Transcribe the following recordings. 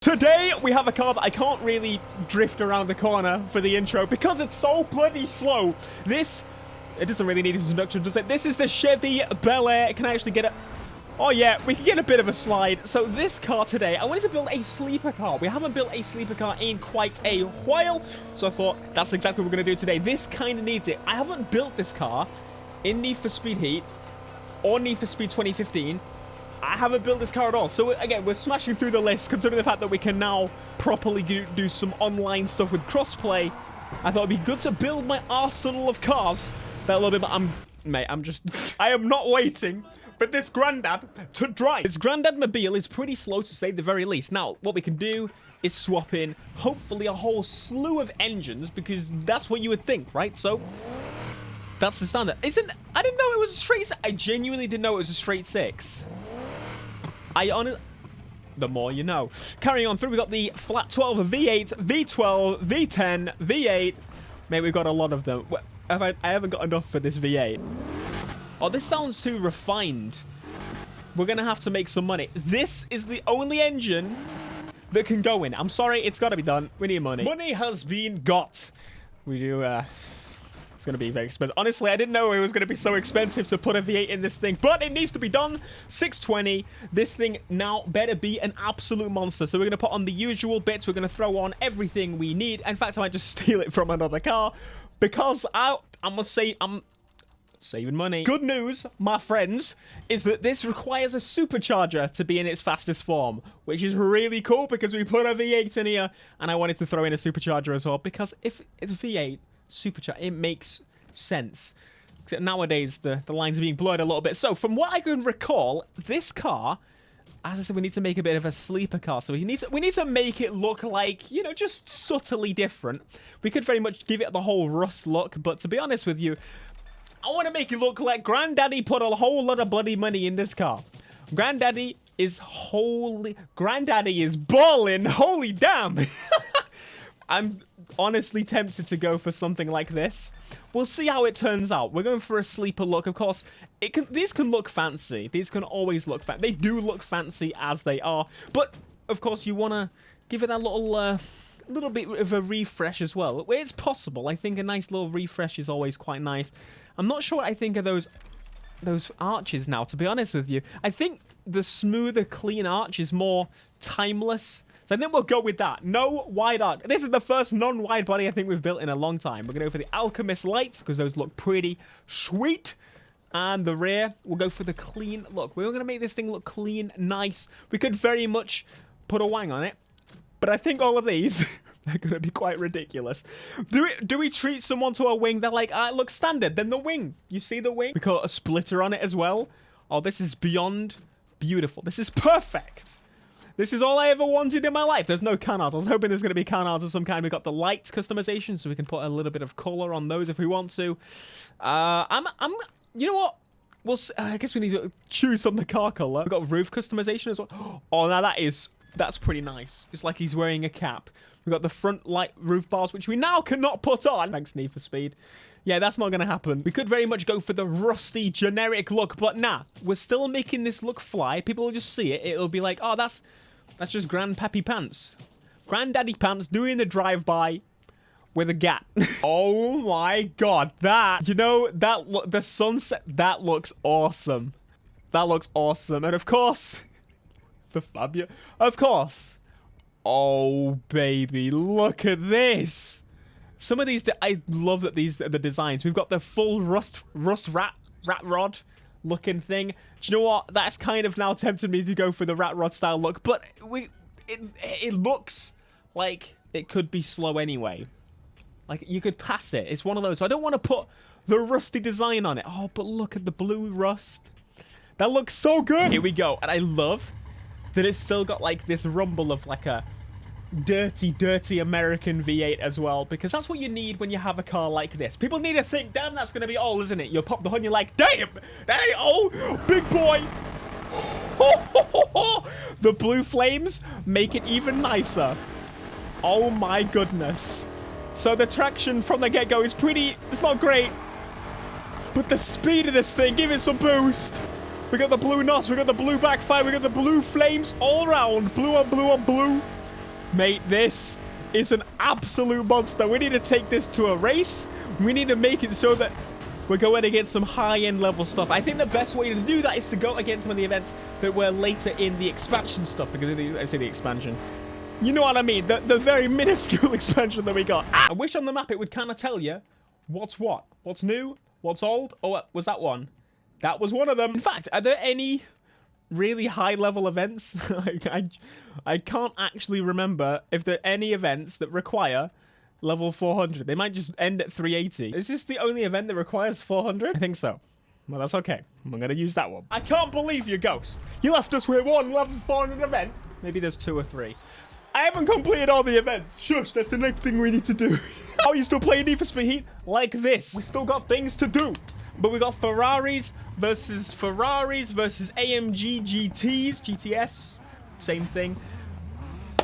Today, we have a car that I can't really drift around the corner for the intro because it's so bloody slow. It doesn't really need an introduction, does it? This is the Chevy Bel Air. Can I actually get it? Oh yeah, we can get a bit of a slide. So this car today, I wanted to build a sleeper car. We haven't built a sleeper car in quite a while. So I thought, that's exactly what we're going to do today. This kind of needs it. I haven't built this car in Need for Speed Heat or Need for Speed 2015. I haven't built this car at all. So again, we're smashing through the list, considering the fact that we can now properly do some online stuff with crossplay. I thought it'd be good to build my arsenal of cars. That a little bit, I am not waiting for this granddad to drive. This granddad mobile is pretty slow, to say the very least. Now, what we can do is swap in, hopefully, a whole slew of engines, because that's what you would think, right? So that's the standard. I didn't know it was a straight. I genuinely didn't know it was a straight 6. The more you know. Carrying on through, we got the flat 12 V8, V12, V10, V8. Mate, we've got a lot of them. I haven't got enough for this V8. Oh, this sounds too refined. We're going to have to make some money. This is the only engine that can go in. I'm sorry, it's got to be done. We need money. Money has been got. We do, it's going to be very expensive. Honestly, I didn't know it was going to be so expensive to put a V8 in this thing, but it needs to be done. 620. This thing now better be an absolute monster. So we're going to put on the usual bits. We're going to throw on everything we need. In fact, I might just steal it from another car because I must say I'm saving money. Good news, my friends, is that this requires a supercharger to be in its fastest form, which is really cool because we put a V8 in here, and I wanted to throw in a supercharger as well because if it's V8, supercharger, it makes sense. Except nowadays the lines are being blurred a little bit. So from what I can recall, this car, as I said, we need to make a bit of a sleeper car. So we need to make it look like, you know, just subtly different. We could very much give it the whole rust look, but to be honest with you, I want to make it look like Granddaddy put a whole lot of bloody money in this car. Granddaddy is balling. Holy damn. I'm honestly tempted to go for something like this. We'll see how it turns out. We're going for a sleeper look. Of course, these can look fancy. These can always look fancy. They do look fancy as they are. But, of course, you want to give it that little bit of a refresh as well. Where it's possible, I think a nice little refresh is always quite nice. I'm not sure what I think of those arches now, to be honest with you. I think the smoother, clean arch is more timeless. So I think we'll go with that. No wide arch. This is the first non-wide body I think we've built in a long time. We're going to go for the Alchemist lights because those look pretty sweet. And the rear, we'll go for the clean look. We're going to make this thing look clean, nice. We could very much put a wang on it. But I think all of these are going to be quite ridiculous. Do we treat someone to a wing? They're like, it looks standard. Then the wing. You see the wing? We got a splitter on it as well. Oh, this is beyond beautiful. This is perfect. This is all I ever wanted in my life. There's no canards. I was hoping there's going to be canards of some kind. We've got the light customization, so we can put a little bit of color on those if we want to. You know what? I guess we need to choose on the car color. We've got roof customization as well. Oh, now that's pretty nice. It's like he's wearing a cap. We've got the front light roof bars, which we now cannot put on. Thanks, Need for Speed. Yeah, that's not going to happen. We could very much go for the rusty, generic look, but nah. We're still making this look fly. People will just see it. It'll be like, oh, that's just Grandpappy Pants. Granddaddy Pants doing the drive-by with a gat. Oh my god, you know, the sunset, that looks awesome. That looks awesome. And of course, the Fabia, of course. Oh, baby, look at this. Some of these, I love that these are the designs. We've got the full rust rat rod looking thing. Do you know what? That's kind of now tempted me to go for the rat rod style look, but it looks like it could be slow anyway. Like, you could pass it. It's one of those. So I don't want to put the rusty design on it. Oh, but look at the blue rust. That looks so good. Here we go. And I love that it's still got like this rumble of like a dirty American V8 as well, because that's what you need when you have a car like this. People need to think, damn, that's going to be old, isn't it? You'll pop the hood and you're like, damn, that ain't old, big boy. The blue flames make it even nicer. Oh my goodness. So the traction from the get-go is it's not great, but the speed of this thing, give it some boost. We got the blue NOS, we got the blue backfire, we got the blue flames all around. Blue on blue on blue. Mate, this is an absolute monster. We need to take this to a race. We need to make it so that we're going against some high-end level stuff. I think the best way to do that is to go against some of the events that were later in the expansion stuff. Because I say the expansion. You know what I mean? The very minuscule expansion that we got. I wish on the map it would kind of tell you what's what. What's new? What's old? Oh, was that one? That was one of them. In fact, are there any really high-level events? I can't actually remember if there are any events that require level 400. They might just end at 380. Is this the only event that requires 400? I think so. Well, that's okay. I'm going to use that one. I can't believe you, Ghost. You left us with one level 400 event. Maybe there's 2 or 3. I haven't completed all the events. Shush, that's the next thing we need to do. How are you still playing Need for Speed Heat? Like this. We still got things to do. But we got Ferraris versus AMG GTs. GTS. Same thing.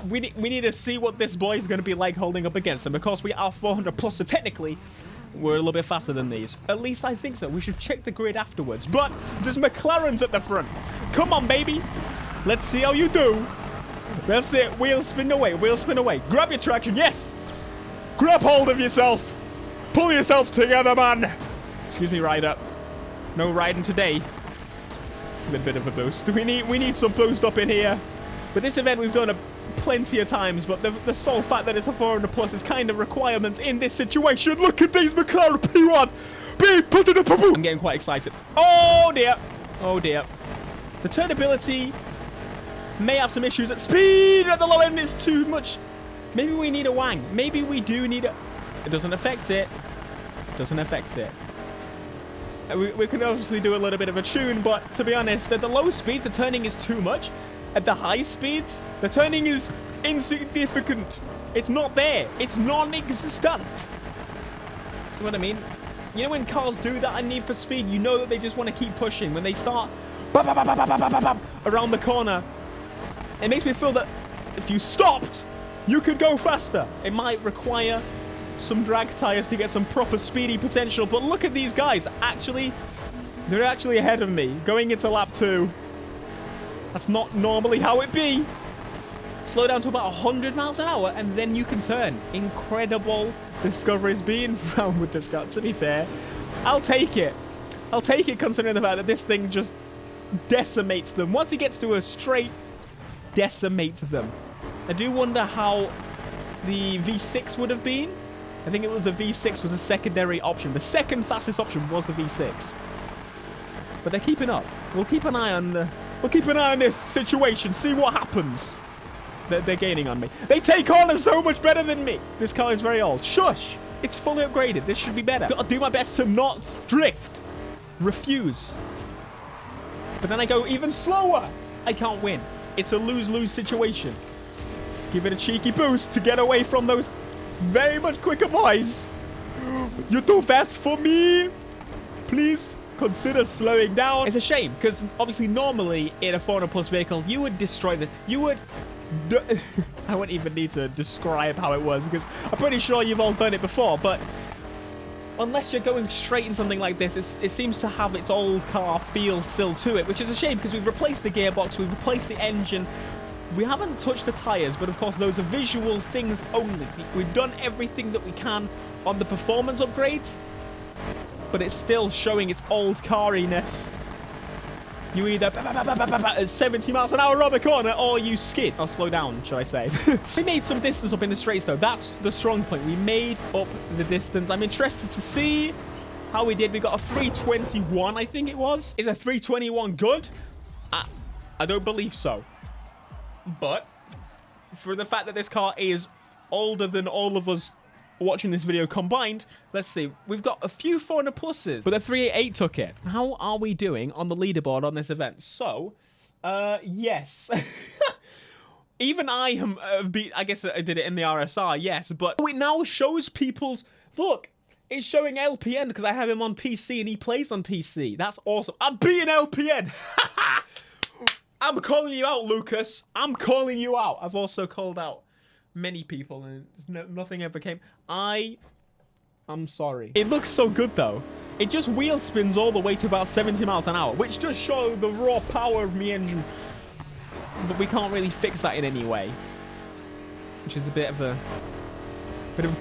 We need to see what this boy is going to be like holding up against them. Because we are 400 plus, so technically we're a little bit faster than these. At least I think so. We should check the grid afterwards. But there's McLarens at the front. Come on, baby. Let's see how you do. That's it. Wheel spin away. Wheel spin away. Grab your traction. Yes. Grab hold of yourself. Pull yourself together, man. Excuse me, rider. No riding today. With a bit of a boost. We need some boost up in here. But this event we've done plenty of times, but the sole fact that it's a 400 plus is kind of requirement in this situation. Look at these McLaren P1. Put it in. I'm getting quite excited. Oh dear. Oh dear. The turnability may have some issues at speed. At the low end, it's too much. Maybe we need a wang. Maybe we do need a... It doesn't affect it. Doesn't affect it. We can obviously do a little bit of a tune, but to be honest, at the low speeds, the turning is too much. At the high speeds, the turning is insignificant. It's not there. It's non-existent. See what I mean? You know when cars do that on Need for Speed, you know that they just want to keep pushing. When they start around the corner, it makes me feel that if you stopped, you could go faster. It might require some drag tires to get some proper speedy potential. But look at these guys. Actually, they're actually ahead of me. Going into lap 2. That's not normally how it be. Slow down to about 100 miles an hour and then you can turn. Incredible discoveries being found with this car. To be fair, I'll take it. I'll take it considering the fact that this thing just decimates them. Once it gets to a straight, decimate them. I do wonder how the V6 would have been. I think it was a V6 was a secondary option. The second fastest option was the V6. But they're keeping up. We'll keep an eye on this situation. See what happens. They're gaining on me. They take on so much better than me. This car is very old. Shush. It's fully upgraded. This should be better. I'll do my best to not drift. Refuse. But then I go even slower. I can't win. It's a lose-lose situation. Give it a cheeky boost to get away from those very much quicker boys. You're too fast for me. Please consider slowing down. It's a shame because obviously normally in a 400 plus vehicle you would destroy the... You would... I wouldn't even need to describe how it was because I'm pretty sure you've all done it before, but unless you're going straight in something like this, it seems to have its old car feel still to it, which is a shame because we've replaced the gearbox, we've replaced the engine. We haven't touched the tires, but of course those are visual things only. We've done everything that we can on the performance upgrades, but it's still showing its old cariness. You either at 70 miles an hour around the corner or you skid. Or slow down, should I say. We made some distance up in the straights though. That's the strong point. We made up the distance. I'm interested to see how we did. We got a 321, I think it was. Is a 321 good? I don't believe so. But for the fact that this car is older than all of us watching this video combined, let's see. We've got a few 400 pluses, but the 388 took it. How are we doing on the leaderboard on this event? So, yes. Even I have beat, I guess I did it in the RSR, yes, but it now shows people's, look, it's showing LPN because I have him on PC and he plays on PC. That's awesome. I'm beating LPN. I'm calling you out, Lucas. I'm calling you out. I've also called out many people and nothing ever came. I'm sorry. It looks so good though. It just wheel spins all the way to about 70 miles an hour, which does show the raw power of my engine. But we can't really fix that in any way. which is a bit of a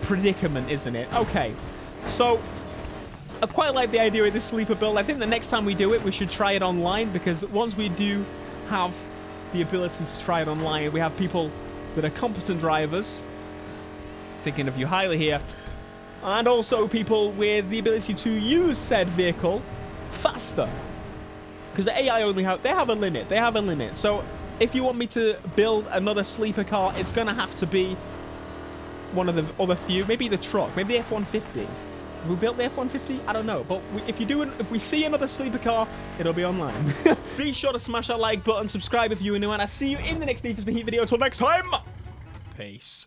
predicament, isn't it? Okay, so I quite like the idea of this sleeper build. I think the next time we do it, we should try it online, because once we do have the ability to try it online, we have people that are competent drivers, thinking of you highly here, and also people with the ability to use said vehicle faster, because the AI only have a limit. They have a limit. So if you want me to build another sleeper car, it's gonna have to be one of the other few, maybe the truck, maybe the F-150. Have we built the F-150? I don't know, but if we see another sleeper car, it'll be online. Be sure to smash that like button, subscribe if you are new, and I'll see you in the next Need for Speed video. Until next time, peace.